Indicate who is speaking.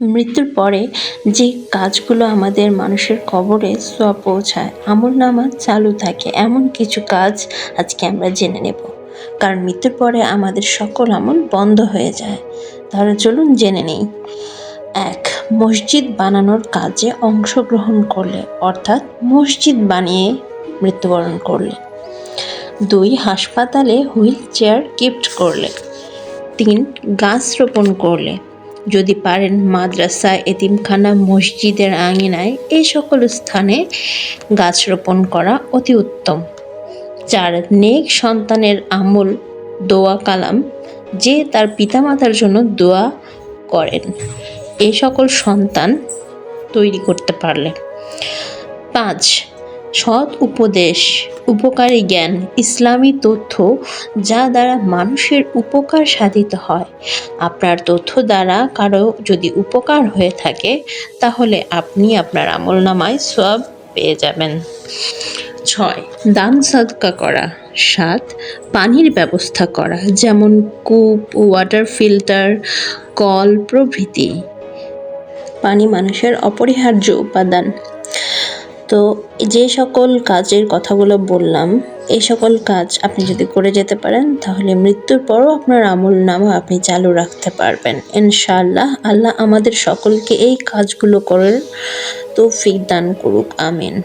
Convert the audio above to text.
Speaker 1: মৃত্যুর পরে যে কাজগুলো আমাদের মানুষের কবরে সওয়াব পৌঁছায়, আমলনামা চালু থাকে, এমন কিছু কাজ আজকে আমরা জেনে নেব। কারণ মৃত্যুর পরে আমাদের সকল আমল বন্ধ হয়ে যায়। তাহলে চলুন জেনে নেই। ১. মসজিদ বানানোর কাজে অংশগ্রহণ করলে, অর্থাৎ মসজিদ বানিয়ে মৃত্যুবরণ করলে। ২. হাসপাতালে হুইল চেয়ার গিফট করলে। ৩. গাছ রোপণ করলে। যদি পারেন মাদ্রাসা, এতিমখানা, মসজিদের আঙিনায় এই সকল স্থানে গাছ রোপণ করা অতি উত্তম। ৪. নেক সন্তানের আমল, দোয়া কালাম, যে তার পিতামাতার জন্য দোয়া করেন, এই সকল সন্তান তৈরি করতে পারলে। ৫. সৎ উপদেশ, উপকারী জ্ঞান, ইসলামী তথ্য যা দ্বারা মানুষের উপকার সাধিত হয়। আপনার তথ্য দ্বারা কারো যদি উপকার হয়ে থাকে তাহলে আপনি আপনার আমলনামায় সওয়াব পেয়ে যাবেন। ৬. দান সাদকা করা। ৭. পানির ব্যবস্থা করা, যেমন কূপ, ওয়াটার ফিল্টার, কল প্রভৃতি। পানি মানুষের অপরিহার্য উপাদান। তো যে সকল কাজের কথাগুলো বললাম, এই সকল কাজ আপনি যদি করে যেতে পারেন তাহলে মৃত্যুর পরও আপনার আমলনামা আপনি চালু রাখতে পারবেন ইনশাআল্লাহ। আল্লাহ আমাদের সকলকে এই কাজগুলো করার তৌফিক দান করুক, আমিন।